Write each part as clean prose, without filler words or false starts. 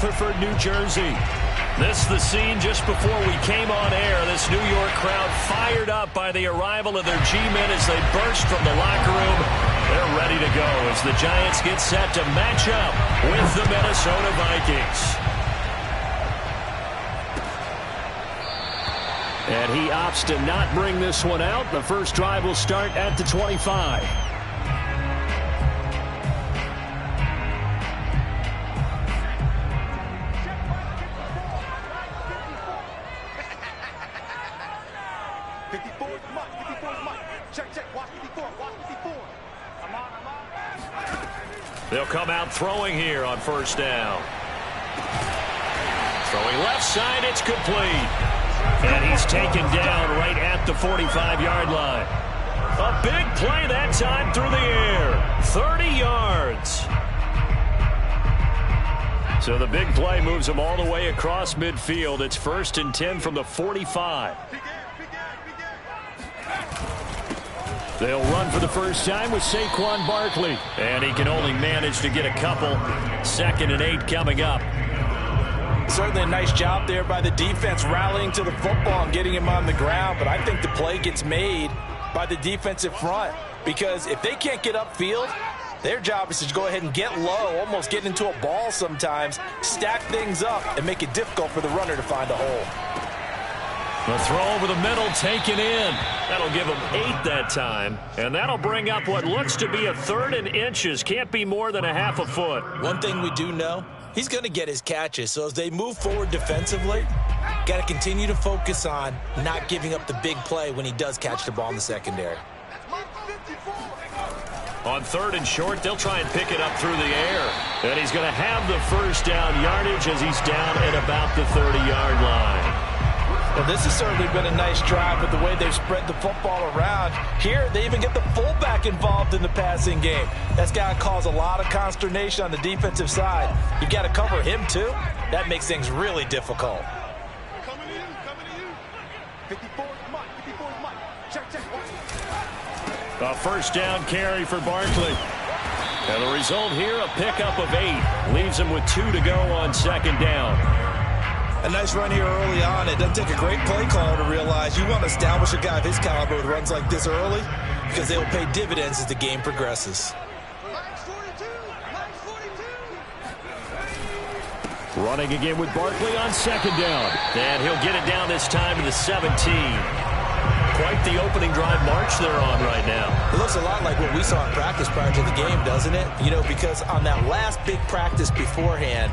Rutherford, New Jersey. This is the scene just before we came on air. This New York crowd fired up by the arrival of their G-men as they burst from the locker room. They're ready to go as the Giants get set to match up with the Minnesota Vikings. And he opts to not bring this one out. The first drive will start at the 25. They'll come out throwing here on first down. Throwing left side, it's complete. And he's taken down right at the 45-yard line. A big play that time through the air. 30 yards. So the big play moves him all the way across midfield. It's 1st and 10 from the 45. They'll run for the first time with Saquon Barkley. And he can only manage to get a couple. 2nd and 8 coming up. Certainly a nice job there by the defense rallying to the football and getting him on the ground. But I think the play gets made by the defensive front. Because if they can't get upfield, their job is to go ahead and get low, almost get into a ball sometimes, stack things up, and make it difficult for the runner to find a hole. The throw over the middle taken in. That'll give him 8 that time. And that'll bring up what looks to be a 3rd and inches. Can't be more than a half a foot. One thing we do know, he's going to get his catches. So as they move forward defensively, got to continue to focus on not giving up the big play when he does catch the ball in the secondary. On 3rd and short, they'll try and pick it up through the air. And he's going to have the first down yardage as he's down at about the 30-yard line. Well, this has certainly been a nice drive with the way they've spread the football around. Here, they even get the fullback involved in the passing game. That's got to cause a lot of consternation on the defensive side. You've got to cover him, too. That makes things really difficult. Coming to you. 54, Mike. Check. A first down carry for Barkley. And the result here, a pickup of 8. Leaves him with 2 to go on 2nd down. A nice run here early on. It doesn't take a great play caller to realize you want to establish a guy of his caliber with runs like this early because they'll pay dividends as the game progresses. Running again with Barkley on 2nd down. And he'll get it down this time to the 17. Quite the opening drive march they're on right now. It looks a lot like what we saw in practice prior to the game, doesn't it? You know, because on that last big practice beforehand,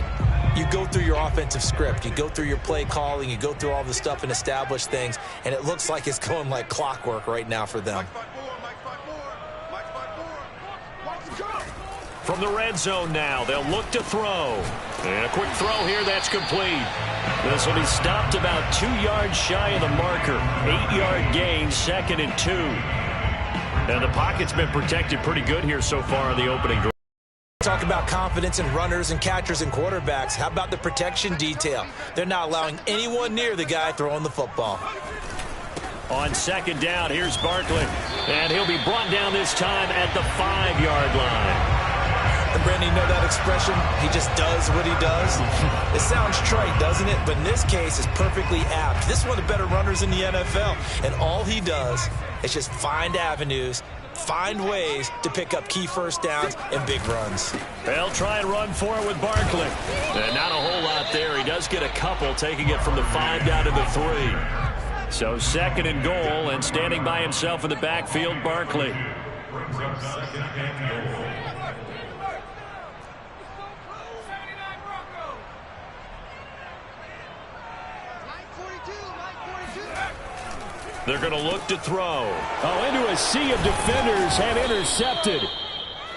you go through your offensive script. You go through your play calling. You go through all the stuff and establish things. And it looks like it's going like clockwork right now for them. From the red zone now, they'll look to throw. And a quick throw here, that's complete. This will be stopped about 2 yards shy of the marker. 8-yard gain, 2nd and 2. And the pocket's been protected pretty good here so far in the opening drive. Talk about confidence in runners and catchers and quarterbacks. How about the protection detail? They're not allowing anyone near the guy throwing the football. On 2nd down, here's Barkley. And he'll be brought down this time at the 5-yard line. And Brandon, you know that expression? He just does what he does. It sounds trite, doesn't it? But in this case, it's perfectly apt. This is one of the better runners in the NFL. And all he does is just find avenues, find ways to pick up key first downs and big runs. They'll try and run for it with Barkley. And not a whole lot there. He does get a couple, taking it from the 5 down to the 3. So 2nd and goal, and standing by himself in the backfield, Barkley. They're going to look to throw. Oh, into a sea of defenders and intercepted.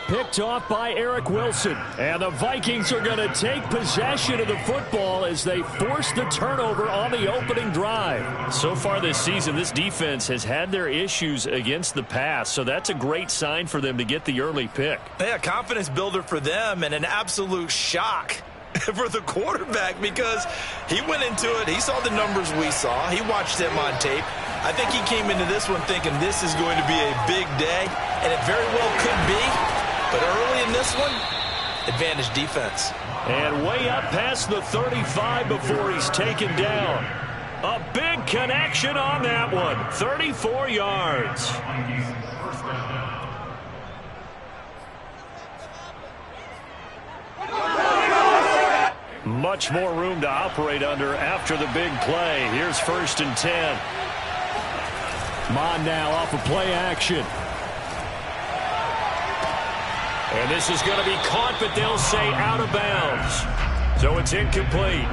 Picked off by Eric Wilson. And the Vikings are going to take possession of the football as they force the turnover on the opening drive. So far this season, this defense has had their issues against the pass, so that's a great sign for them to get the early pick. Yeah, confidence builder for them and an absolute shock for the quarterback because he went into it. He saw the numbers we saw. He watched them on tape. I think he came into this one thinking this is going to be a big day, and it very well could be. But early in this one, advantage defense. And way up past the 35 before he's taken down. A big connection on that one. 34 yards. Much more room to operate under after the big play. Here's 1st and 10. Mond now off of play action. And this is going to be caught, but they'll say out of bounds. So it's incomplete.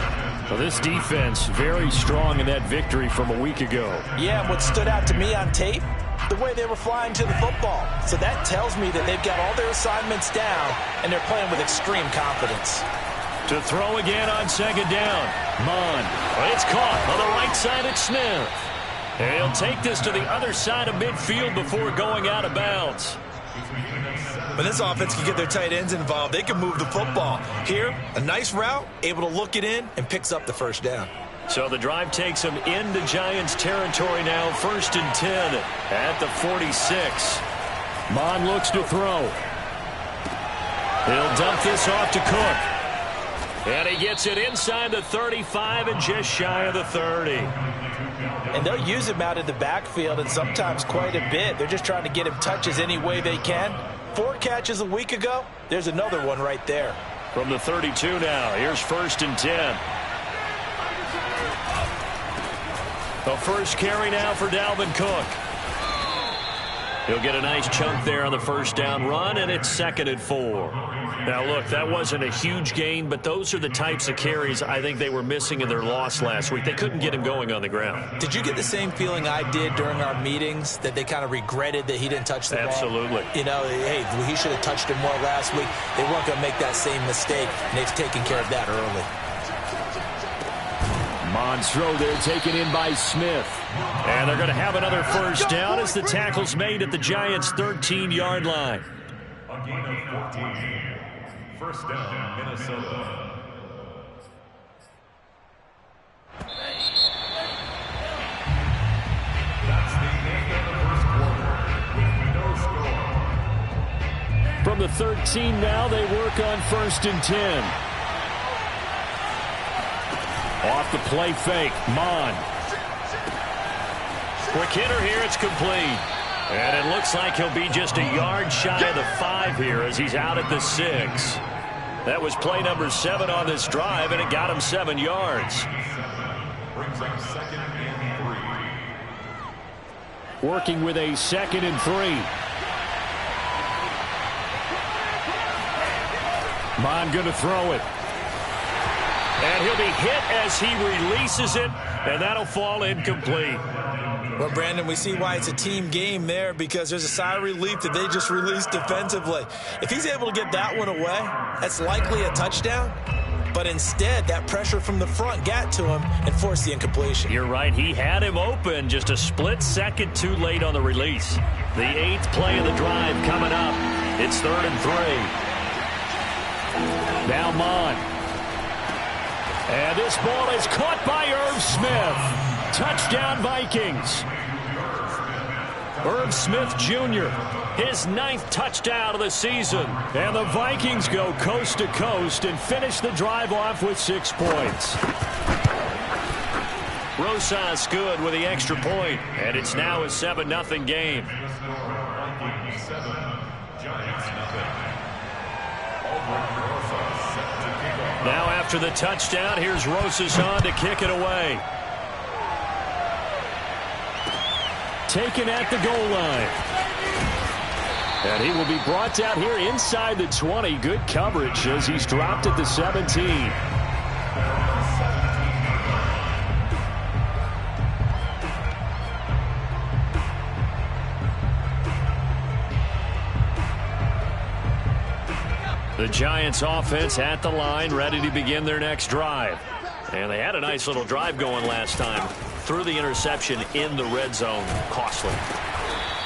Well, this defense very strong in that victory from a week ago. Yeah, and what stood out to me on tape, the way they were flying to the football. So that tells me that they've got all their assignments down, and they're playing with extreme confidence. To throw again on 2nd down. Mond. It's caught on the right side at Smith. And he'll take this to the other side of midfield before going out of bounds. When this offense can get their tight ends involved, they can move the football. Here, a nice route, able to look it in, and picks up the 1st down. So the drive takes them into Giants territory now. 1st and 10 at the 46. Mond looks to throw. He'll dump this off to Cook. And he gets it inside the 35 and just shy of the 30. And they'll use him out in the backfield, and sometimes quite a bit. They're just trying to get him touches any way they can. 4 catches a week ago. There's another one right there. From the 32 now, here's 1st and 10. The first carry now for Dalvin Cook. He'll get a nice chunk there on the 1st down run, and it's 2nd and 4. Now, look, that wasn't a huge gain, but those are the types of carries I think they were missing in their loss last week. They couldn't get him going on the ground. Did you get the same feeling I did during our meetings, that they kind of regretted that he didn't touch the ball? Absolutely. You know, hey, he should have touched it more last week. They weren't going to make that same mistake, and they've taken care of that early. Mond's throw there taken in by Smith. And they're going to have another 1st down as the tackle's made at the Giants' 13-yard line. A gain of 14. 1st down, Minnesota. That's the end of the 1st quarter. No score. From the 13 now, they work on 1st and 10. Off the play fake, Mond. Quick hitter here, it's complete. And it looks like he'll be just a yard shy of the 5 here as he's out at the 6. That was play number 7 on this drive, and it got him 7 yards. Brings up 2nd and 3. Working with a 2nd and 3. Mond going to throw it. And he'll be hit as he releases it, and that'll fall incomplete. Well, Brandon, we see why it's a team game there, because there's a sigh of relief that they just released defensively. If he's able to get that one away, that's likely a touchdown. But instead, that pressure from the front got to him and forced the incompletion. You're right. He had him open, just a split second too late on the release. The 8th play of the drive coming up. It's 3rd and 3. Now Mond. And this ball is caught by Irv Smith. Touchdown, Vikings. Irv Smith Jr., his 9th touchdown of the season. And the Vikings go coast to coast and finish the drive off with 6 points. Rosas good with the extra point, and it's now a 7-0 game. Vikings 7, Giants 0. Now after the touchdown, here's Rosas on to kick it away. Taken at the goal line. And he will be brought down here inside the 20. Good coverage as he's dropped at the 17. The Giants offense at the line, ready to begin their next drive. And they had a nice little drive going last time. Threw the interception in the red zone. Costly.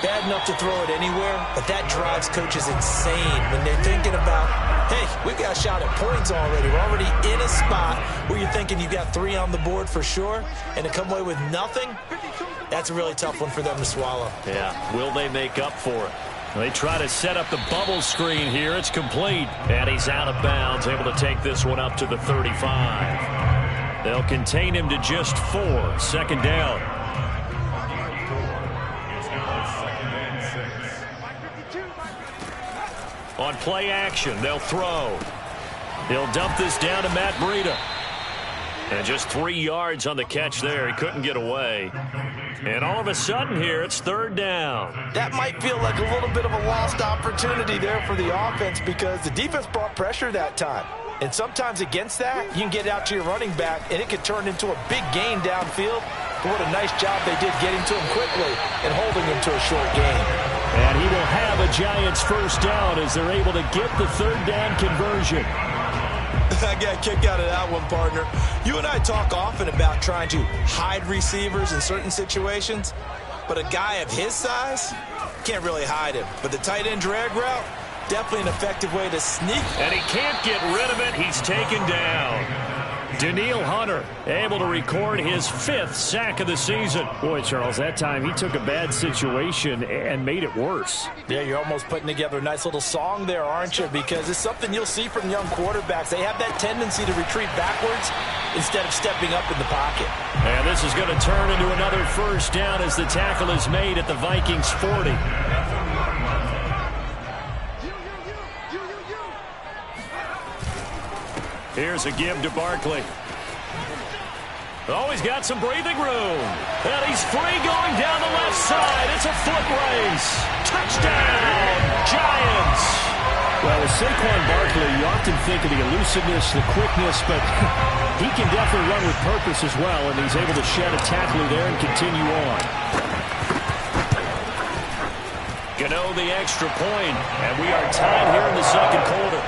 Bad enough to throw it anywhere, but that drives coaches insane when they're thinking about, hey, we've got a shot at points already. We're already in a spot where you're thinking you've got 3 on the board for sure, and to come away with nothing, that's a really tough one for them to swallow. Yeah, will they make up for it? They try to set up the bubble screen here. It's complete. And he's out of bounds, able to take this one up to the 35. They'll contain him to just 4. 2nd down. On play action, they'll throw. He'll dump this down to Matt Breida. And just 3 yards on the catch there. He couldn't get away. And all of a sudden here, it's 3rd down. That might feel like a little bit of a lost opportunity there for the offense because the defense brought pressure that time. And sometimes against that, you can get out to your running back, and it could turn into a big gain downfield. But what a nice job they did getting to him quickly and holding him to a short gain. And he will have a Giants 1st down as they're able to get the 3rd down conversion. I got a kick out of that one, partner. You and I talk often about trying to hide receivers in certain situations, but a guy of his size can't really hide him. But the tight end drag route, definitely an effective way to sneak. And he can't get rid of it. He's taken down. Danielle Hunter able to record his 5th sack of the season. Boy, Charles, that time he took a bad situation and made it worse. Yeah, you're almost putting together a nice little song there, aren't you? Because it's something you'll see from young quarterbacks. They have that tendency to retreat backwards instead of stepping up in the pocket. And this is going to turn into another 1st down as the tackle is made at the Vikings 40. Here's a give to Barkley. Oh, he's got some breathing room. And he's free going down the left side. It's a foot race. Touchdown, Giants. Well, with Saquon Barkley, you often think of the elusiveness, the quickness, but he can definitely run with purpose as well, and he's able to shed a tackler there and continue on. Gano the extra point, and we are tied here in the 2nd quarter.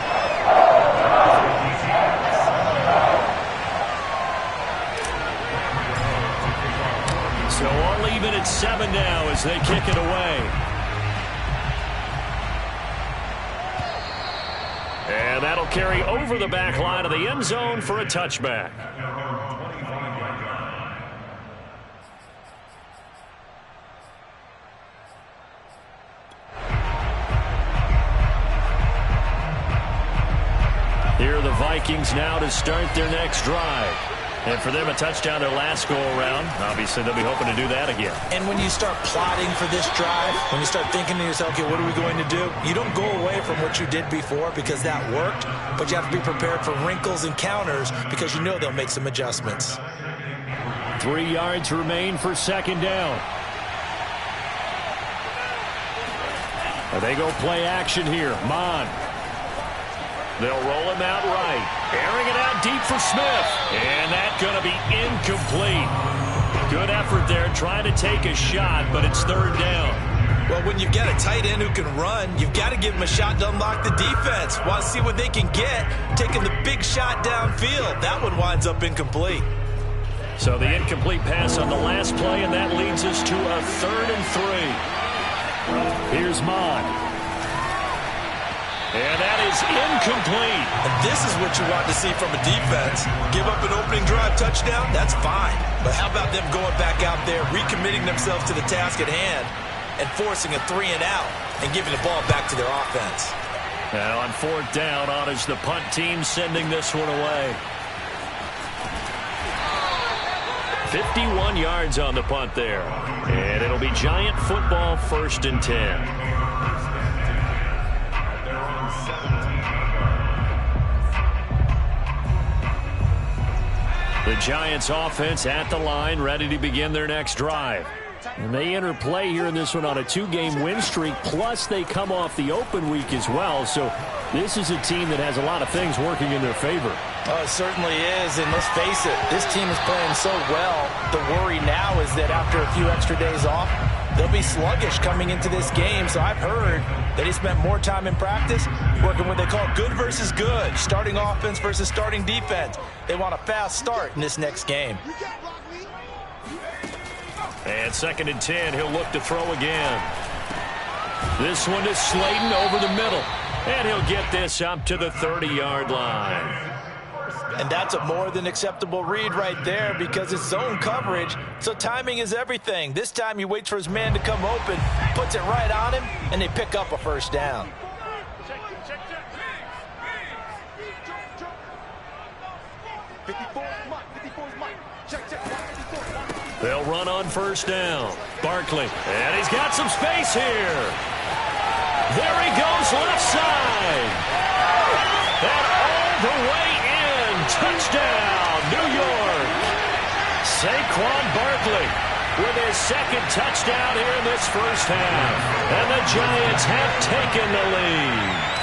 So all even at 7 now as they kick it away. And that'll carry over the back line of the end zone for a touchback. Here are the Vikings now to start their next drive. And for them, a touchdown their last go-around. Obviously, they'll be hoping to do that again. And when you start plotting for this drive, when you start thinking to yourself, okay, what are we going to do? You don't go away from what you did before because that worked, but you have to be prepared for wrinkles and counters because you know they'll make some adjustments. 3 yards remain for 2nd down. They go play action here. Mon. They'll roll him out right. Airing it out deep for Smith. And that's going to be incomplete. Good effort there trying to take a shot, but it's 3rd down. Well, when you've got a tight end who can run, you've got to give him a shot to unlock the defense. Want to see what they can get, taking the big shot downfield. That one winds up incomplete. So the incomplete pass on the last play, and that leads us to a 3rd and 3. Here's Mon. And that is incomplete. And this is what you want to see from a defense. Give up an opening drive touchdown, that's fine. But how about them going back out there, recommitting themselves to the task at hand, and forcing a 3-and-out and giving the ball back to their offense. Now on 4th down, on is the punt team sending this one away. 51 yards on the punt there. And it'll be Giant football 1st and 10. The Giants offense at the line, ready to begin their next drive. And they enter play here in this one on a 2-game win streak, plus they come off the open week as well. So this is a team that has a lot of things working in their favor. Oh, it certainly is, and let's face it, this team is playing so well. The worry now is that after a few extra days off, they'll be sluggish coming into this game. So I've heard that he spent more time in practice working what they call good versus good, starting offense versus starting defense. They want a fast start in this next game. And 2nd and 10, he'll look to throw again. This one is Slayton over the middle. And he'll get this up to the 30-yard line. And that's a more than acceptable read right there because it's zone coverage, so timing is everything. This time he waits for his man to come open, puts it right on him, and they pick up a first down. They'll run on first down. Barkley, and he's got some space here. There he goes left side. And all the way in. Touchdown, New York. Saquon Barkley with his second touchdown here in this first half. And the Giants have taken the lead.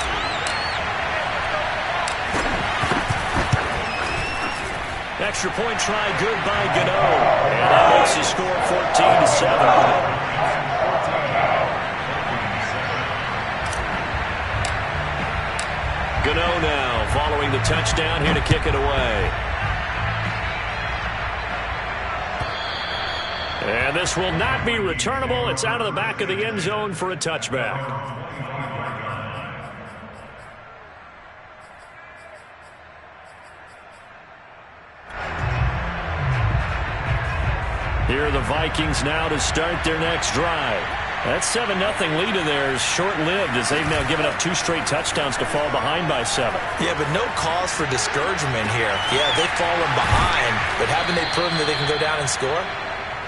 Extra point try good by Gano. And that makes the score 14-7. Gano now following the touchdown here to kick it away. And this will not be returnable. It's out of the back of the end zone for a touchback. Here are the Vikings now to start their next drive. That 7-0 lead of theirs short-lived as they've now given up 2 straight touchdowns to fall behind by 7. Yeah, but no cause for discouragement here. Yeah, they've fallen behind, but haven't they proven that they can go down and score?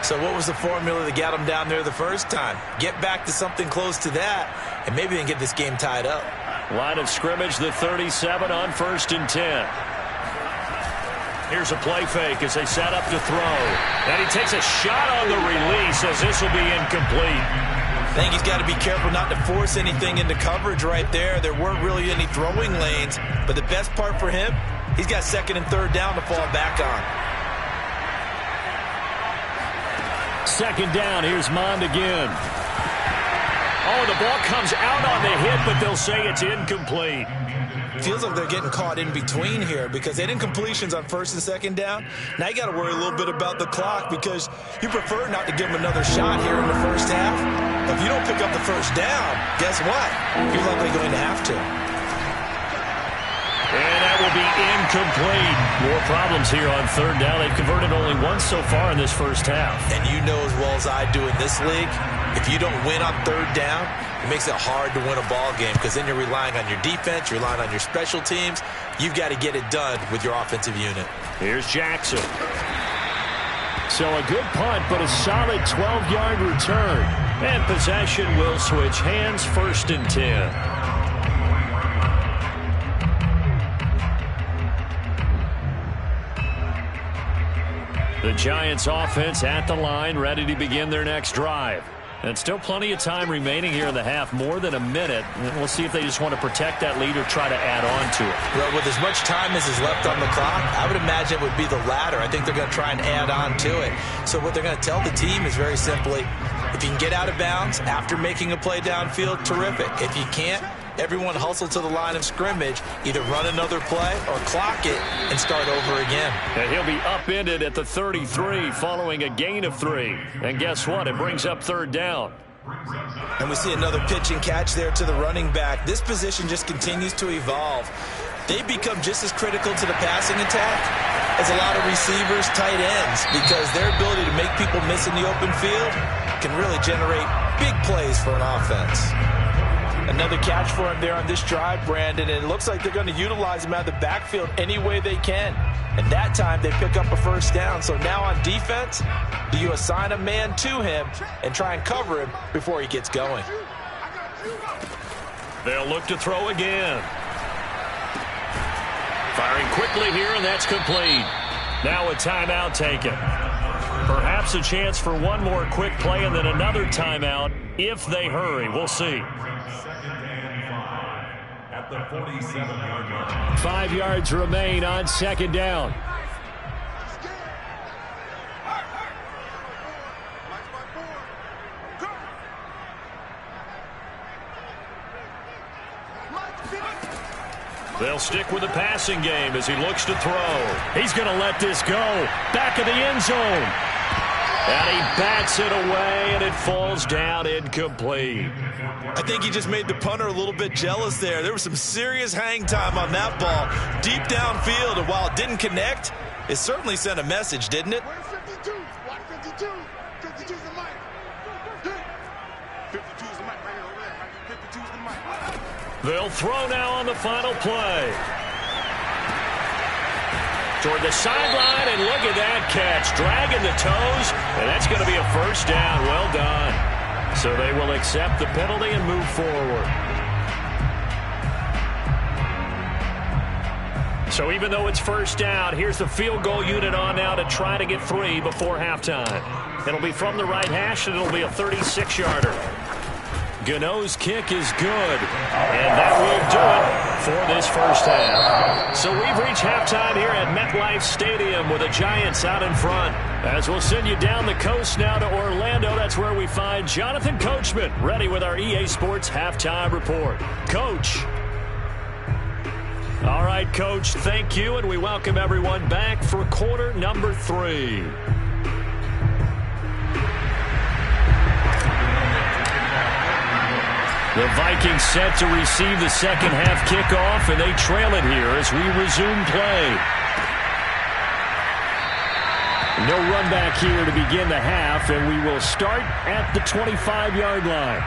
So what was the formula that got them down there the first time? Get back to something close to that, and maybe they can get this game tied up. Line of scrimmage, the 37 on 1st and 10. Here's a play fake as they set up to throw. And he takes a shot on the release as this will be incomplete. I think he's got to be careful not to force anything into coverage right there. There weren't really any throwing lanes, but the best part for him, he's got 2nd and 3rd down to fall back on. 2nd down, here's Mond again. Oh, the ball comes out on the hit, but they'll say it's incomplete. Feels like they're getting caught in between here because they didn't completions on 1st and 2nd down. Now you got to worry a little bit about the clock because you prefer not to give them another shot here in the first half. If you don't pick up the first down, guess what? You're likely going to have to. And that will be incomplete. More problems here on 3rd down. They've converted only once so far in this first half. And you know as well as I do in this league, if you don't win on 3rd down, it makes it hard to win a ball game because then you're relying on your defense, you're relying on your special teams. You've got to get it done with your offensive unit. Here's Jackson. So a good punt, but a solid 12-yard return. And possession will switch hands, 1st and 10. The Giants offense at the line, ready to begin their next drive. And still plenty of time remaining here in the half, more than a minute. And we'll see if they just want to protect that lead or try to add on to it. Well, with as much time as is left on the clock, I would imagine it would be the latter. I think they're going to try and add on to it. So what they're going to tell the team is very simply, if you can get out of bounds after making a play downfield, terrific. If you can't, everyone hustle to the line of scrimmage, either run another play or clock it and start over again. And he'll be upended at the 33 following a gain of 3. And guess what? It brings up 3rd down. And we see another pitch and catch there to the running back. This position just continues to evolve. They become just as critical to the passing attack as a lot of receivers, tight ends, because their ability to make people miss in the open field can really generate big plays for an offense. Another catch for him there on this drive, Brandon, and it looks like they're going to utilize him out of the backfield any way they can. And that time they pick up a 1st down. So now on defense, do you assign a man to him and try and cover him before he gets going? They'll look to throw again. Firing quickly here, and that's complete. Now a timeout taken. Perhaps a chance for one more quick play and then another timeout if they hurry. We'll see. At the 47-yard line. 5 yards remain on 2nd down. They'll stick with the passing game as he looks to throw. He's going to let this go. Back of the end zone. And he bats it away, and it falls down incomplete. I think he just made the punter a little bit jealous there. There was some serious hang time on that ball, deep downfield, and while it didn't connect, it certainly sent a message, didn't it? Where's 52? Watch 52. 52's the mic. 52's the mic right here over there. 52's the mic. They'll throw now on the final play. Toward the sideline, and look at that catch. Dragging the toes, and that's going to be a first down. Well done. So they will accept the penalty and move forward. So even though it's first down, here's the field goal unit on now to try to get 3 before halftime. It'll be from the right hash, and it'll be a 36-yarder. Gano's kick is good, and that will do it for this first half. So we've reached halftime here at MetLife Stadium with the Giants out in front. As we'll send you down the coast now to Orlando, that's where we find Jonathan Coachman ready with our EA Sports Halftime Report. Coach. All right, Coach, thank you, and we welcome everyone back for quarter number 3. The Vikings set to receive the second half kickoff, and they trail it here as we resume play. No run back here to begin the half, and we will start at the 25-yard line.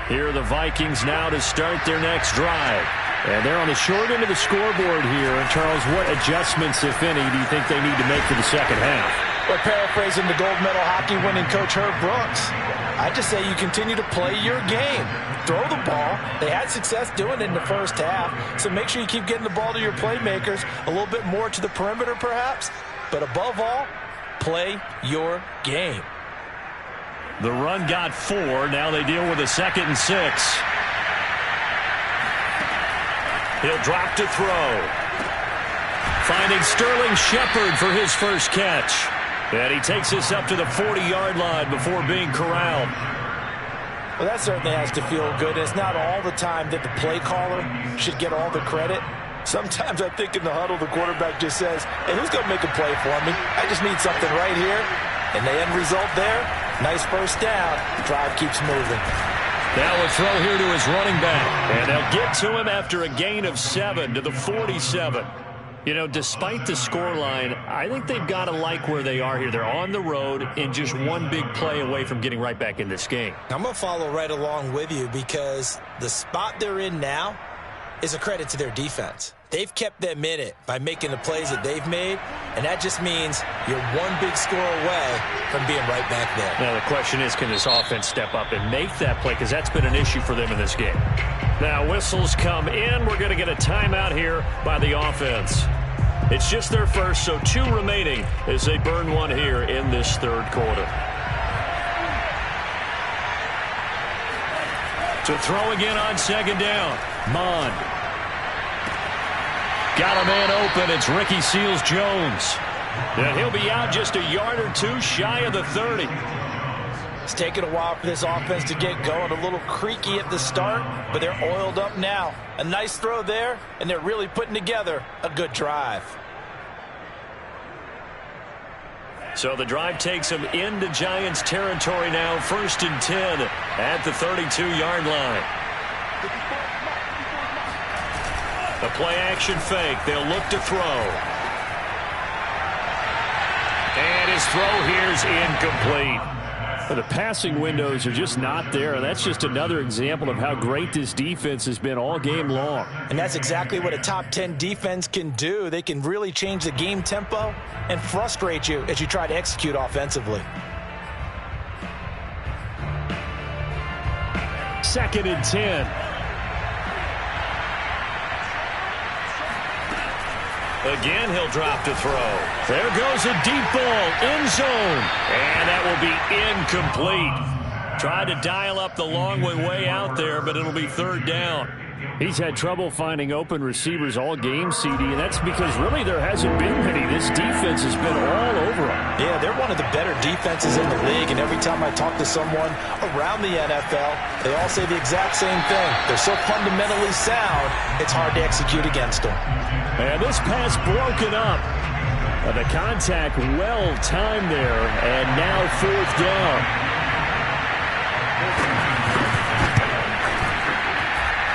Here are the Vikings now to start their next drive. And they're on the short end of the scoreboard here. And, Charles, what adjustments, if any, do you think they need to make for the second half? Well, paraphrasing the gold medal hockey winning coach Herb Brooks, I just say you continue to play your game. Throw the ball. They had success doing it in the first half, so make sure you keep getting the ball to your playmakers, a little bit more to the perimeter perhaps, but above all, play your game. The run got 4. Now they deal with a 2nd and 6. He'll drop to throw. Finding Sterling Shepard for his first catch. And he takes us up to the 40-yard line before being corralled. Well, that certainly has to feel good. It's not all the time that the play caller should get all the credit. Sometimes I think in the huddle, the quarterback just says, hey, who's going to make a play for me? I just need something right here. And the end result there, nice first down. Drive keeps moving. Now a throw here to his running back. And they'll get to him after a gain of 7 to the 47. You know, despite the scoreline, I think they've got to like where they are here. They're on the road and just one big play away from getting right back in this game. I'm going to follow right along with you because the spot they're in now is a credit to their defense. They've kept them in it by making the plays that they've made, and that just means you're one big score away from being right back there. Now the question is, can this offense step up and make that play? Because that's been an issue for them in this game. Now whistles come in. We're going to get a timeout here by the offense. It's just their first, so 2 remaining as they burn one here in this third quarter. To throw again on second down. Mond. Got a man open. It's Ricky Seals-Jones. And he'll be out just a yard or 2 shy of the 30. It's taken a while for this offense to get going. A little creaky at the start, but they're oiled up now. A nice throw there, and they're really putting together a good drive. So the drive takes them into Giants territory now. 1st and 10 at the 32-yard line. A play-action fake. They'll look to throw. And his throw here is incomplete. The passing windows are just not there, and that's just another example of how great this defense has been all game long. And that's exactly what a top 10 defense can do. They can really change the game tempo and frustrate you as you try to execute offensively. 2nd and 10. Again, he'll drop to throw. There goes a deep ball, end zone. And that will be incomplete. Tried to dial up the long way out there, but it'll be third down. He's had trouble finding open receivers all game, CD, and that's because really there hasn't been many. This defense has been all over him. Yeah, they're one of the better defenses in the league, and every time I talk to someone around the NFL, they all say the exact same thing. They're so fundamentally sound, it's hard to execute against them. And this pass broken up. The contact well timed there, and now fourth down.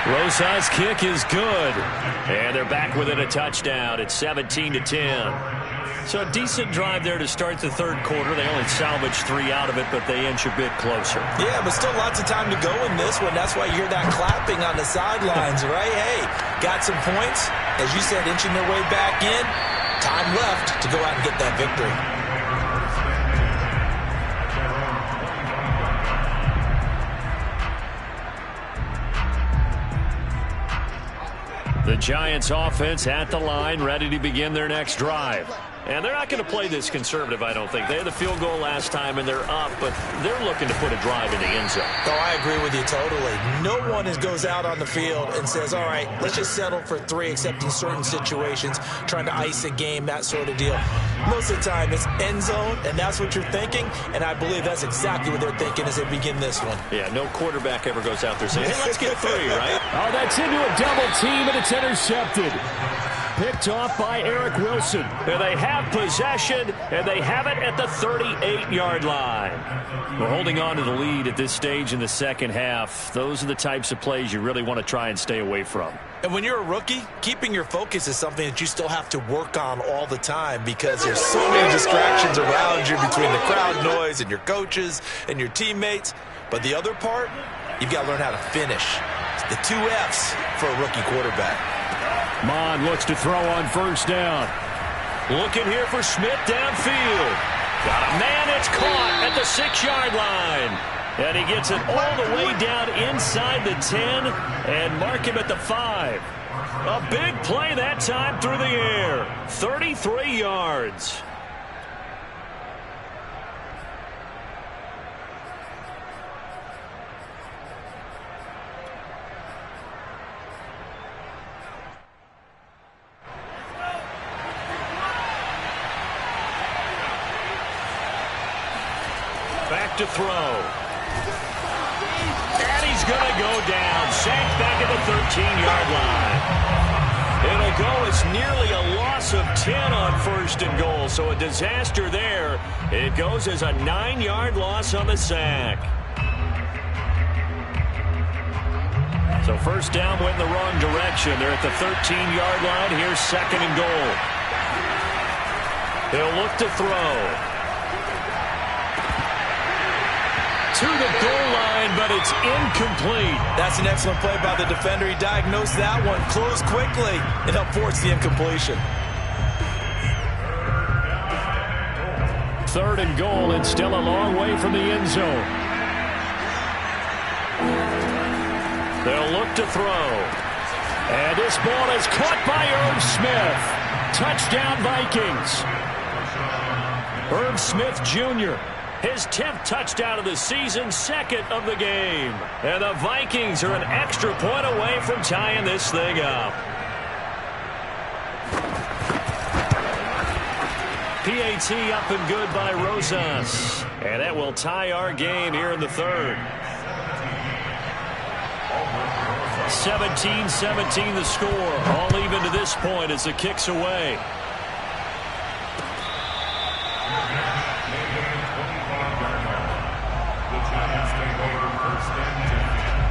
Rosas' kick is good. And they're back within a touchdown. It's 17-10. So a decent drive there to start the third quarter. They only salvaged 3 out of it, but they inch a bit closer. Yeah, but still lots of time to go in this one. That's why you hear that clapping on the sidelines, right? Hey, got some points. As you said, inching their way back in. Time left to go out and get that victory. The Giants offense at the line, ready to begin their next drive. And they're not going to play this conservative, I don't think. They had the field goal last time, and they're up, but they're looking to put a drive in the end zone. Oh, I agree with you totally. No one goes out on the field and says, all right, let's just settle for 3, except in certain situations, trying to ice a game, that sort of deal. Most of the time, it's end zone, and that's what you're thinking, and I believe that's exactly what they're thinking as they begin this one. Yeah, no quarterback ever goes out there saying, hey, let's get 3, right? Oh, that's into a double team, and it's intercepted. Picked off by Eric Wilson. And they have possession, and they have it at the 38-yard line. We're holding on to the lead at this stage in the second half. Those are the types of plays you really want to try and stay away from. And when you're a rookie, keeping your focus is something that you still have to work on all the time because there's so many distractions around you between the crowd noise and your coaches and your teammates. But the other part, you've got to learn how to finish. It's the 2 F's for a rookie quarterback. Mond looks to throw on first down. Looking here for Smith downfield. Got a man that's caught at the 6-yard line. And he gets it all the way down inside the 10 and mark him at the 5. A big play that time through the air. 33 yards. Back to throw. And he's going to go down. Sacked back at the 13-yard line. It'll go as nearly a loss of 10 on first and goal. So a disaster there. It goes as a 9-yard loss on the sack. So first down went in the wrong direction. They're at the 13-yard line. Here's second and goal. He'll look to throw. To the goal line, but it's incomplete. That's an excellent play by the defender. He diagnosed that one, closed quickly, and helped force the incompletion. Third and goal, and still a long way from the end zone. They'll look to throw. And this ball is caught by Irv Smith. Touchdown, Vikings. Irv Smith Jr., his 10th touchdown of the season, second of the game. And the Vikings are an extra point away from tying this thing up. PAT up and good by Rosas. And that will tie our game here in the third. 17-17 the score. All even to this point as the kick's away.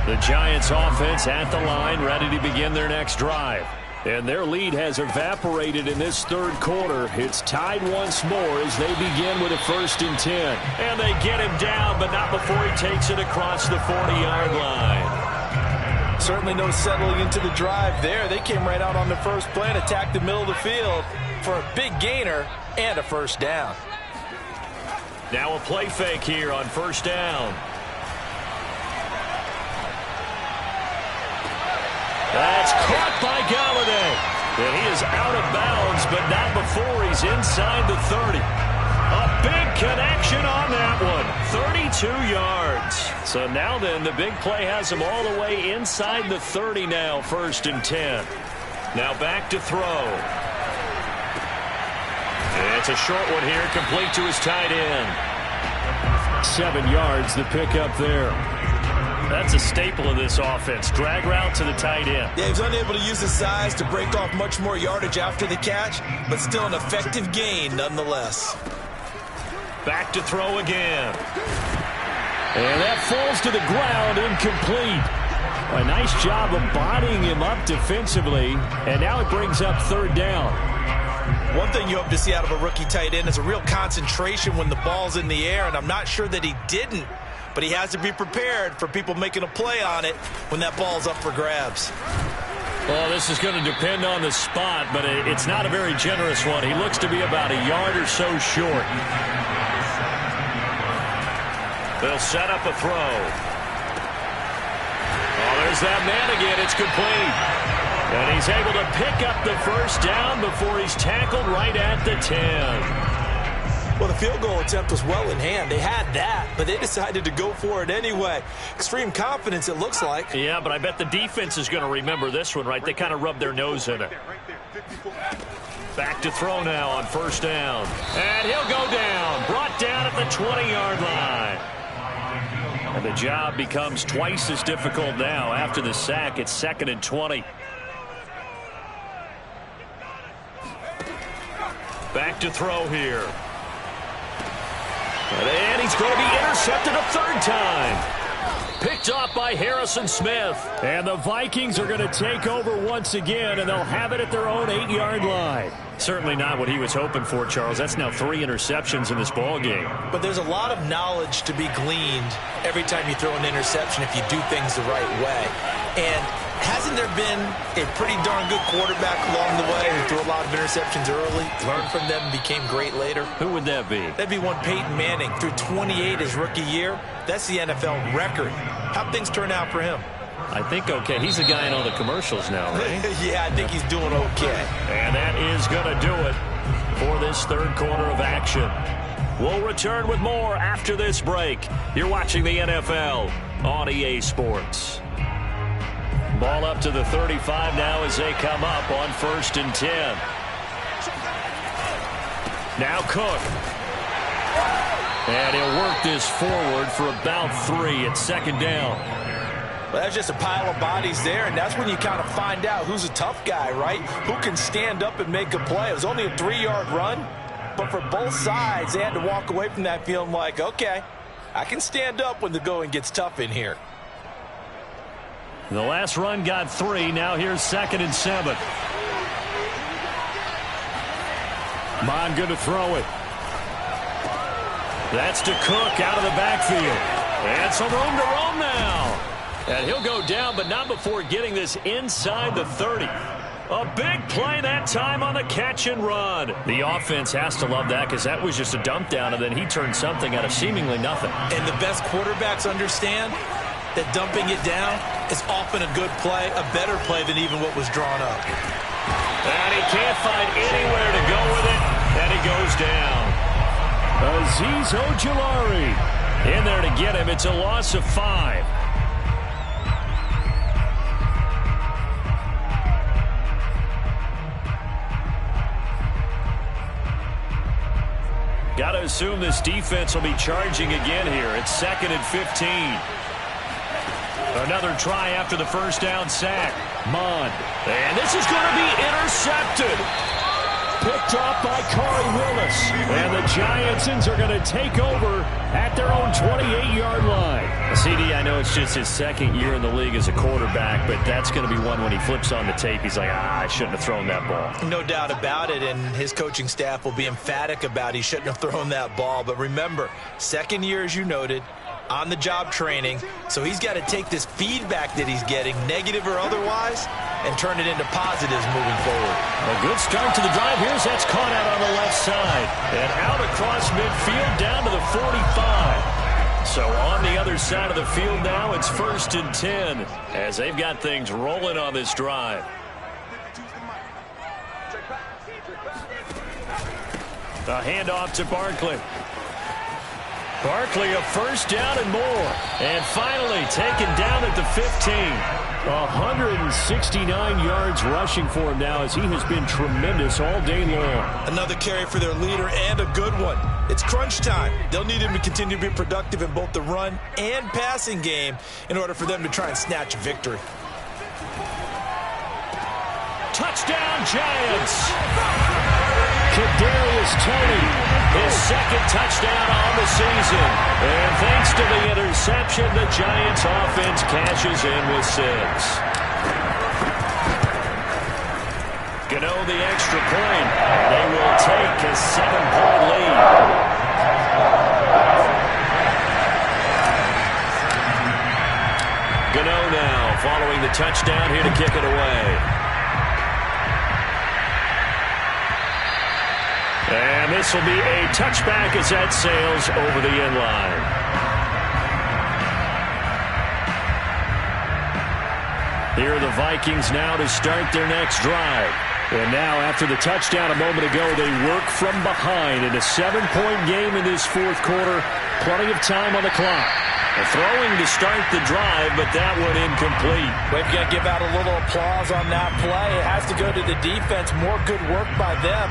The Giants offense at the line, ready to begin their next drive. And their lead has evaporated in this third quarter. It's tied once more as they begin with a 1st and 10. And they get him down, but not before he takes it across the 40-yard line. Certainly no settling into the drive there. They came right out on the first play and attacked the middle of the field for a big gainer and a first down. Now a play fake here on first down. That's caught by Golladay. And he is out of bounds, but not before he's inside the 30. A big connection on that one. 32 yards. So now then, the big play has him all the way inside the 30 now, 1st and 10. Now back to throw. It's a short one here, complete to his tight end. 7 yards, the pickup there. That's a staple of this offense. Drag route to the tight end. Yeah, he was unable to use his size to break off much more yardage after the catch, but still an effective gain nonetheless. Back to throw again. And that falls to the ground, incomplete. A nice job of bodying him up defensively, and now it brings up 3rd down. One thing you hope to see out of a rookie tight end is a real concentration when the ball's in the air, and I'm not sure that he didn't, but he has to be prepared for people making a play on it when that ball's up for grabs. Well, this is going to depend on the spot, but it's not a very generous one. He looks to be about a yard or so short. They'll set up a throw. Oh, there's that man again. It's complete. And he's able to pick up the 1st down before he's tackled right at the 10. Well, the field goal attempt was well in hand. They had that, but they decided to go for it anyway. Extreme confidence, it looks like. Yeah, but I bet the defense is going to remember this one, right? They kind of rubbed their nose in it. Back to throw now on 1st down. And he'll go down. Brought down at the 20-yard line. And the job becomes twice as difficult now after the sack. It's 2nd and 20. Back to throw here. And he's going to be intercepted a 3rd time. Picked off by Harrison Smith. And the Vikings are going to take over once again, and they'll have it at their own 8-yard line. Certainly not what he was hoping for, Charles. That's now 3 interceptions in this ball game. But there's a lot of knowledge to be gleaned every time you throw an interception if you do things the right way. And hasn't there been a pretty darn good quarterback along the way who threw a lot of interceptions early, learned from them, and became great later? Who would that be? That'd be one Peyton Manning. Threw 28 his rookie year. That's the NFL record. How'd things turn out for him? I think okay. He's the guy in all the commercials now, right? Yeah, I think he's doing okay. And that is going to do it for this 3rd quarter of action. We'll return with more after this break. You're watching the NFL on EA Sports. Ball up to the 35 now as they come up on 1st and 10. Now Cook. And he'll work this forward for about 3 at 2nd down. Well, that's just a pile of bodies there, and that's when you kind of find out who's a tough guy, right? Who can stand up and make a play. It was only a 3-yard run, but for both sides, they had to walk away from that feeling like, okay, I can stand up when the going gets tough in here. The last run got 3. Now here's 2nd and 7. Mon going to throw it. That's to Cook out of the backfield. And some room to roam now. And he'll go down, but not before getting this inside the 30. A big play that time on the catch and run. The offense has to love that because that was just a dump down, and then he turned something out of seemingly nothing. And the best quarterbacks understand that dumping it down is often a good play, a better play than even what was drawn up. And he can't find anywhere to go with it, and he goes down. Azeez Ojulari in there to get him. It's a loss of 5. Got to assume this defense will be charging again here. It's 2nd and 15. Another try after the 1st down sack. Mond. And this is going to be intercepted. Picked off by Corey Willis. And the Giantsons are going to take over at their own 28-yard line. CD, I know it's just his 2nd year in the league as a quarterback, but that's going to be one when he flips on the tape. He's like, I shouldn't have thrown that ball. No doubt about it, and his coaching staff will be emphatic about he shouldn't have thrown that ball. But remember, 2nd year, as you noted, on-the-job training, so he's got to take this feedback that he's getting, negative or otherwise, and turn it into positives moving forward. A good start to the drive. Here's that's caught out on the left side. And out across midfield down to the 45. So on the other side of the field now, it's 1st and 10 as they've got things rolling on this drive. A handoff to Barkley. Barkley a first down and more. And finally taken down at the 15. 169 yards rushing for him now as he has been tremendous all day long. Another carry for their leader and a good one. It's crunch time. They'll need him to continue to be productive in both the run and passing game in order for them to try and snatch a victory. Touchdown, Giants! Kadarius Toney, his second touchdown on the season. And thanks to the interception, the Giants offense cashes in with 6. Gano the extra point. They will take a 7-point lead. Gano now following the touchdown here to kick it away. And this will be a touchback as that sails over the end line. Here are the Vikings now to start their next drive. And now after the touchdown a moment ago, they work from behind in a 7-point game in this fourth quarter. Plenty of time on the clock. Throwing to start the drive, but that one incomplete. We've got to give out a little applause on that play. It has to go to the defense. More good work by them.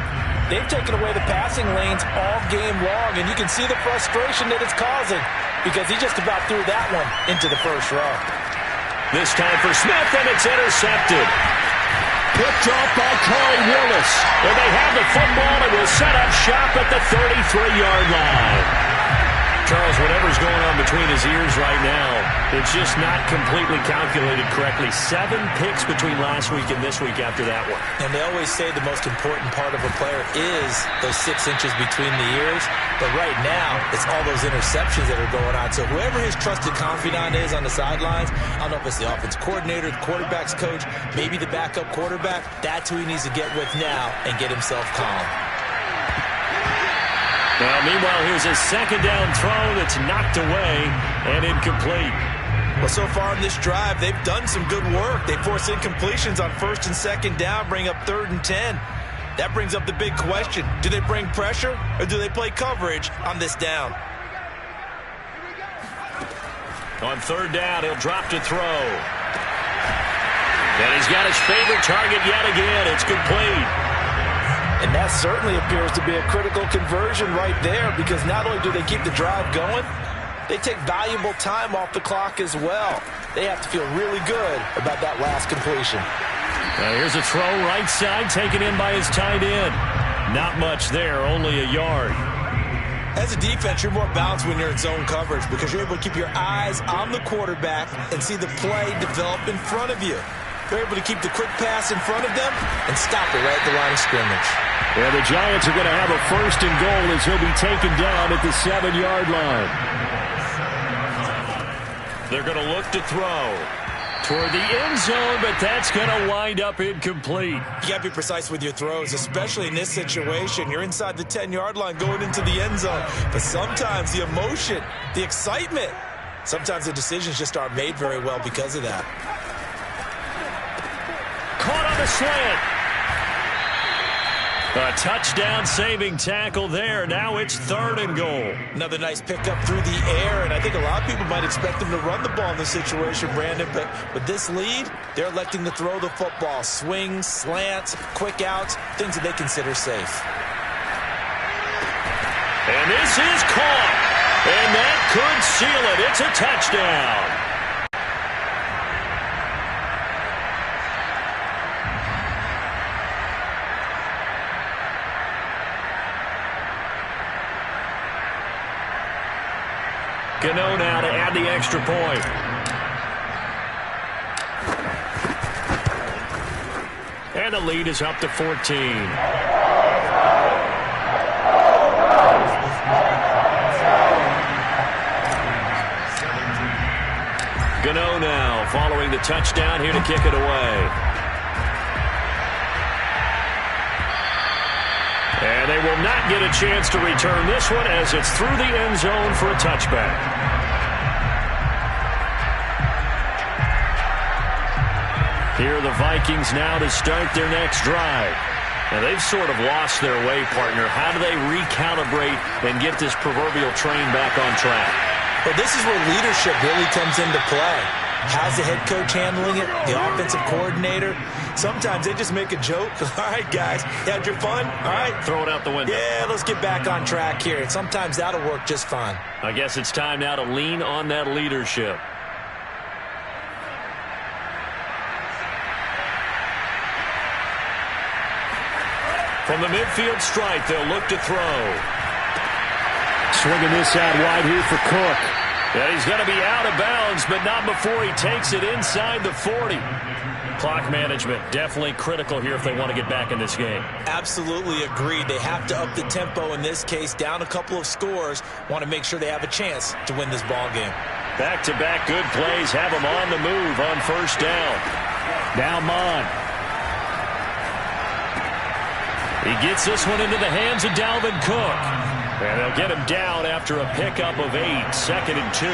They've taken away the passing lanes all game long, and you can see the frustration that it's causing because he just about threw that one into the first row. This time for Smith, and it's intercepted. Picked off by Corey Willis. And they have the football and will set up shop at the 33-yard line. Charles, whatever's going on between his ears right now, it's just not completely calculated correctly. 7 picks between last week and this week after that one. And they always say the most important part of a player is those 6 inches between the ears. But right now, it's all those interceptions that are going on. So whoever his trusted confidant is on the sidelines, I don't know if it's the offense coordinator, the quarterback's coach, maybe the backup quarterback, that's who he needs to get with now and get himself calm. Now, meanwhile, here's a second down throw that's knocked away and incomplete. Well, so far in this drive, they've done some good work. They force incompletions on first and second down, bring up 3rd and 10. That brings up the big question. Do they bring pressure or do they play coverage on this down? On 3rd down, he'll drop to throw. And he's got his favorite target yet again. It's complete. And that certainly appears to be a critical conversion right there because not only do they keep the drive going, they take valuable time off the clock as well. They have to feel really good about that last completion. Now here's a throw right side taken in by his tight end. Not much there, only a yard. As a defense, you're more balanced when you're in zone coverage because you're able to keep your eyes on the quarterback and see the play develop in front of you. They're able to keep the quick pass in front of them and stop it right at the line of scrimmage. Yeah, the Giants are going to have a 1st and goal as he'll be taken down at the 7-yard line. They're going to look to throw toward the end zone, but that's going to wind up incomplete. You got to be precise with your throws, especially in this situation. You're inside the 10-yard line going into the end zone. But sometimes the emotion, the excitement, sometimes the decisions just aren't made very well because of that. Caught on the slant. A touchdown-saving tackle there. Now it's 3rd and goal. Another nice pickup through the air, and I think a lot of people might expect them to run the ball in this situation, Brandon, but with this lead, they're electing to throw the football. Swings, slants, quick outs, things that they consider safe. And this is caught, and that could seal it. It's a touchdown. Gano now to add the extra point. And the lead is up to 14. Gano now following the touchdown here to kick it away. And they will not get a chance to return this one as it's through the end zone for a touchback. Here are the Vikings now to start their next drive. And they've sort of lost their way, partner. How do they recalibrate and get this proverbial train back on track? Well, this is where leadership really comes into play. How's the head coach handling it? The offensive coordinator? Sometimes they just make a joke. All right, guys, you had your fun? All right. Throw it out the window. Yeah, let's get back on track here. And sometimes that'll work just fine. I guess it's time now to lean on that leadership. From the midfield stripe, they'll look to throw. Swinging this out wide here for Cook. And he's going to be out of bounds, but not before he takes it inside the 40. Clock management, definitely critical here if they want to get back in this game. Absolutely agreed. They have to up the tempo in this case, down a couple of scores. Want to make sure they have a chance to win this ball game. Back-to-back good plays have them on the move on first down. Now Mon. He gets this one into the hands of Dalvin Cook. And they'll get him down after a pickup of 8, 2nd and 2.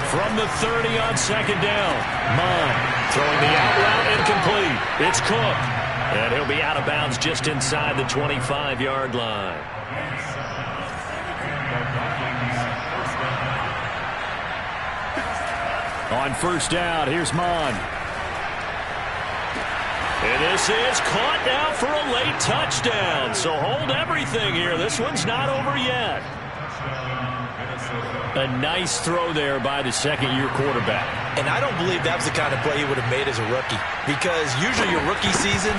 From the 30 on second down. Mon throwing the out route incomplete. It's Cook. And he'll be out of bounds just inside the 25-yard line. On first down, here's Mon. And this is caught now for a late touchdown. So hold everything here. This one's not over yet. A nice throw there by the second-year quarterback. And I don't believe that was the kind of play he would have made as a rookie. Because usually your rookie season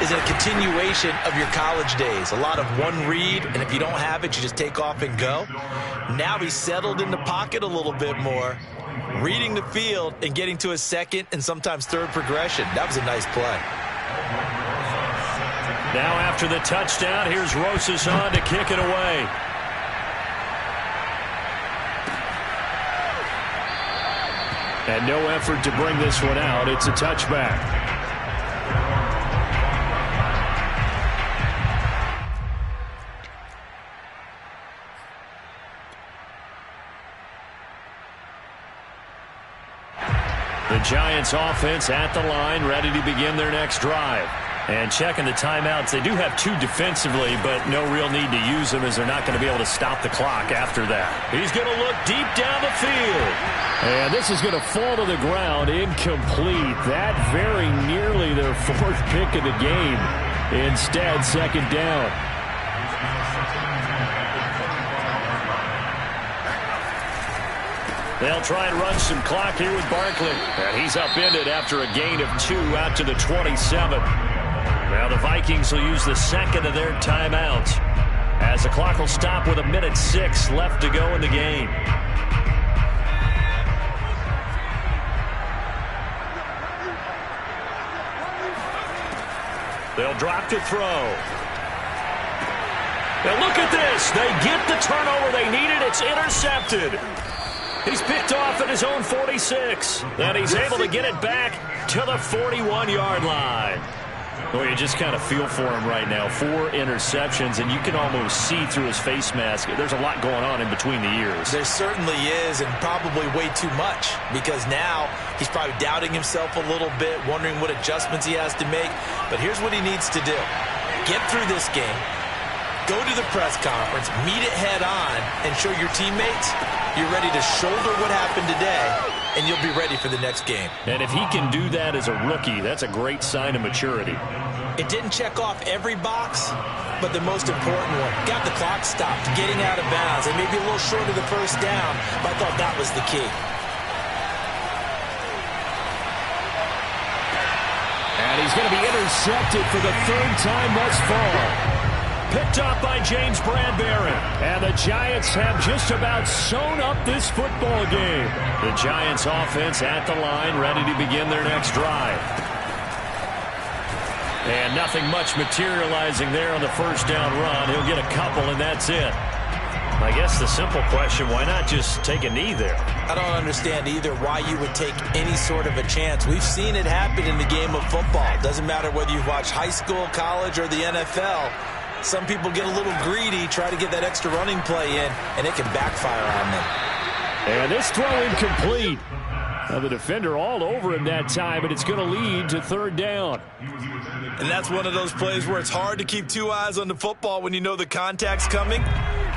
is a continuation of your college days. A lot of one read, and if you don't have it, you just take off and go. Now he's settled in the pocket a little bit more, reading the field and getting to a second and sometimes third progression. That was a nice play. Now after the touchdown, here's Rosas on to kick it away. And no effort to bring this one out. It's a touchback. The Giants offense at the line, ready to begin their next drive. And checking the timeouts, they do have 2 defensively, but no real need to use them as they're not going to be able to stop the clock after that. He's going to look deep down the field. And this is going to fall to the ground, incomplete. That very nearly their 4th pick of the game. Instead, second down. They'll try and run some clock here with Barkley. And he's upended after a gain of 2 out to the 27. Now the Vikings will use the second of their timeouts as the clock will stop with 1:06 left to go in the game. They'll drop to throw. Now look at this. They get the turnover they needed. It's intercepted. He's picked off at his own 46. And he's able to get it back to the 41-yard line. Well, you just kind of feel for him right now. 4 interceptions, and you can almost see through his face mask. There's a lot going on in between the ears. There certainly is, and probably way too much, because now he's probably doubting himself a little bit, wondering what adjustments he has to make. But here's what he needs to do. Get through this game, go to the press conference, meet it head on, and show your teammates you're ready to shoulder what happened today, and you'll be ready for the next game. And if he can do that as a rookie, that's a great sign of maturity. It didn't check off every box, but the most important one. Got the clock stopped, getting out of bounds, and maybe a little short of the first down, but I thought that was the key. And he's going to be intercepted for the 3rd time thus far. Picked up by James Bradbury. And the Giants have just about sewn up this football game. The Giants offense at the line, ready to begin their next drive. And nothing much materializing there on the first down run. He'll get a couple, and that's it. I guess the simple question, why not just take a knee there? I don't understand either why you would take any sort of a chance. We've seen it happen in the game of football. Doesn't matter whether you've watched high school, college, or the NFL. Some people get a little greedy, try to get that extra running play in, and it can backfire on them. And this throw incomplete. Now the defender all over him that time, and it's going to lead to third down. And that's one of those plays where it's hard to keep two eyes on the football when you know the contact's coming,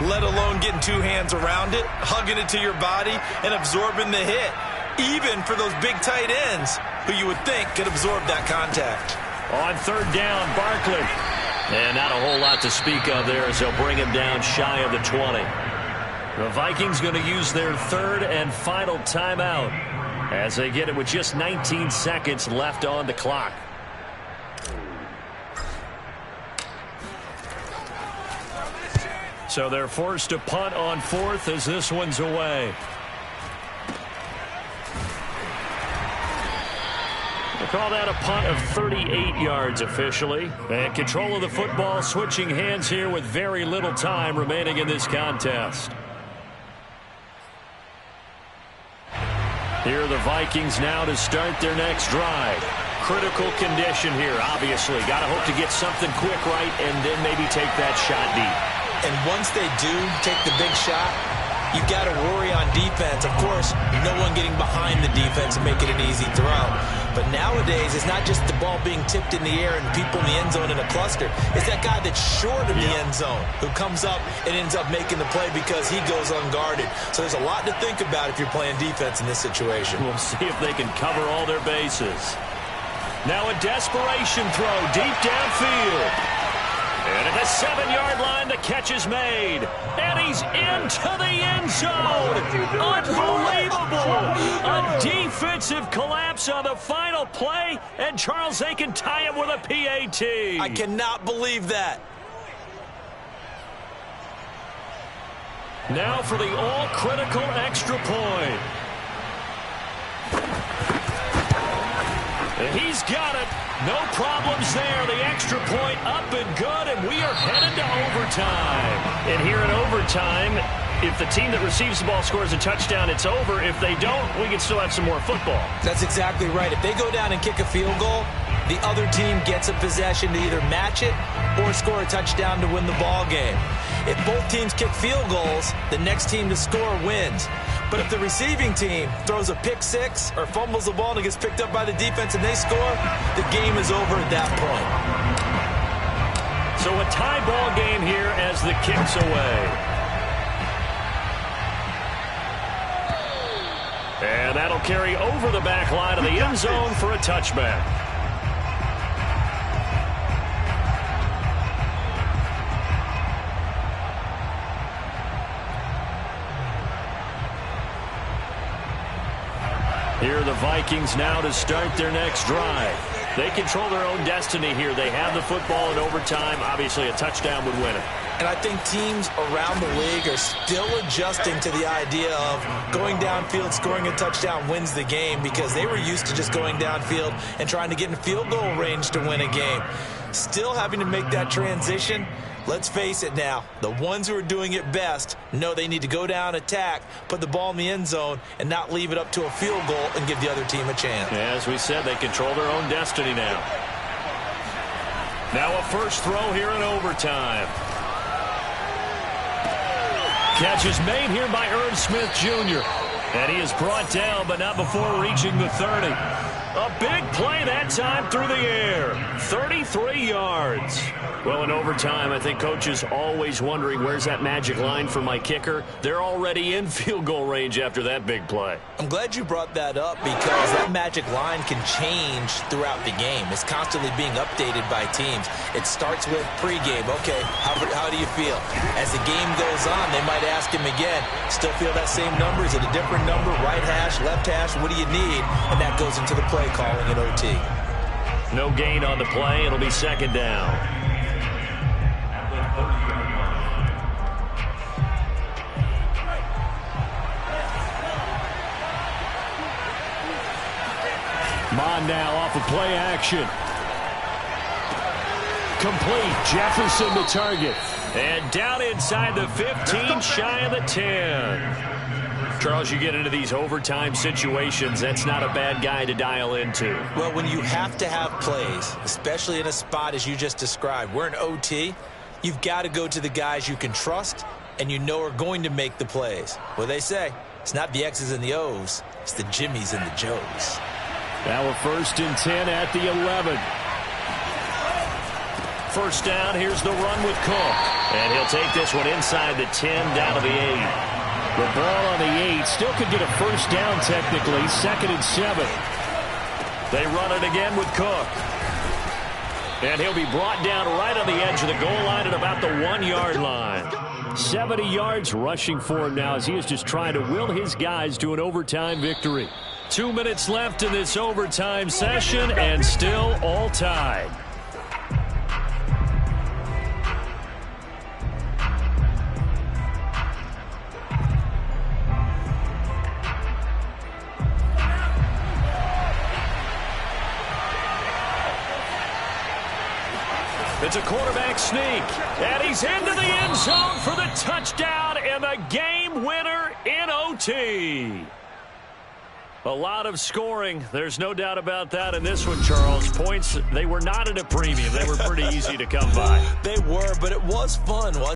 let alone getting two hands around it, hugging it to your body, and absorbing the hit, even for those big tight ends who you would think could absorb that contact. On third down, Barkley. And not a whole lot to speak of there as they'll bring him down shy of the 20. The Vikings going to use their third and final timeout as they get it with just 19 seconds left on the clock. So they're forced to punt on fourth as this one's away. We'll call that a punt of 38 yards officially. And control of the football switching hands here with very little time remaining in this contest. Here are the Vikings now to start their next drive. Critical condition here, obviously. Got to hope to get something quick right and then maybe take that shot deep. And once they do take the big shot, you've got to worry on defense. Of course, no one getting behind the defense and making an easy throw. But nowadays, it's not just the ball being tipped in the air and people in the end zone in a cluster. It's that guy that's short of the end zone who comes up and ends up making the play because he goes unguarded. So there's a lot to think about if you're playing defense in this situation. We'll see if they can cover all their bases. Now a desperation throw deep downfield. And at the 7-yard line, the catch is made. And he's into the end zone. Unbelievable. A defensive collapse on the final play, and Charles, they can tie him with a PAT. I cannot believe that. Now for the all-critical extra point. And he's got it. No problems there. The extra point up and good, and we are headed to overtime. And here in overtime, if the team that receives the ball scores a touchdown, it's over. If they don't, we can still have some more football. That's exactly right. If they go down and kick a field goal, the other team gets a possession to either match it or score a touchdown to win the ball game. If both teams kick field goals, the next team to score wins. But if the receiving team throws a pick six or fumbles the ball and it gets picked up by the defense and they score, the game is over at that point. So a tie ball game here as the kick's away. And that'll carry over the back line of the end zone for a touchback. Here are the Vikings now to start their next drive. They control their own destiny here. They have the football in overtime. Obviously, a touchdown would win it. And I think teams around the league are still adjusting to the idea of going downfield, scoring a touchdown wins the game, because they were used to just going downfield and trying to get in field goal range to win a game. Still having to make that transition. Let's face it now, the ones who are doing it best know they need to go down, attack, put the ball in the end zone, and not leave it up to a field goal and give the other team a chance. As we said, they control their own destiny now. Now a first throw here in overtime. Catch is made here by Irv Smith Jr. And he is brought down, but not before reaching the 30. A big play that time through the air. 33 yards. Well, in overtime, I think Coach is always wondering, where's that magic line for my kicker? They're already in field goal range after that big play. I'm glad you brought that up, because that magic line can change throughout the game. It's constantly being updated by teams. It starts with pregame. Okay, how do you feel? As the game goes on, they might ask him again, still feel that same number? Is it a different number? Right hash, left hash, what do you need? And that goes into the play calling in OT. No gain on the play. It'll be second down. Mond now off of play action. Complete. Jefferson the target. And down inside the 15, shy of the 10. Charles, you get into these overtime situations, that's not a bad guy to dial into. Well, when you have to have plays, especially in a spot as you just described, we're in OT, you've got to go to the guys you can trust and you know are going to make the plays. Well, they say it's not the X's and the O's, It's the Jimmies and the Joes. Now a 1st and 10 at the 11. First down, here's the run with Cook. And he'll take this one inside the 10, down to the 8. The ball on the 8. Still could get a first down technically. 2nd and 7. They run it again with Cook. And he'll be brought down right on the edge of the goal line at about the 1-yard line. 70 yards rushing for him now as he is just trying to will his guys to an overtime victory. 2 minutes left in this overtime session and still all tied. It's a quarterback sneak, and he's into the end zone for the touchdown and the game winner in OT. A lot of scoring. There's no doubt about that in this one, Charles. Points, they were not at a premium. They were pretty easy to come by. They were, but it was fun, wasn't it?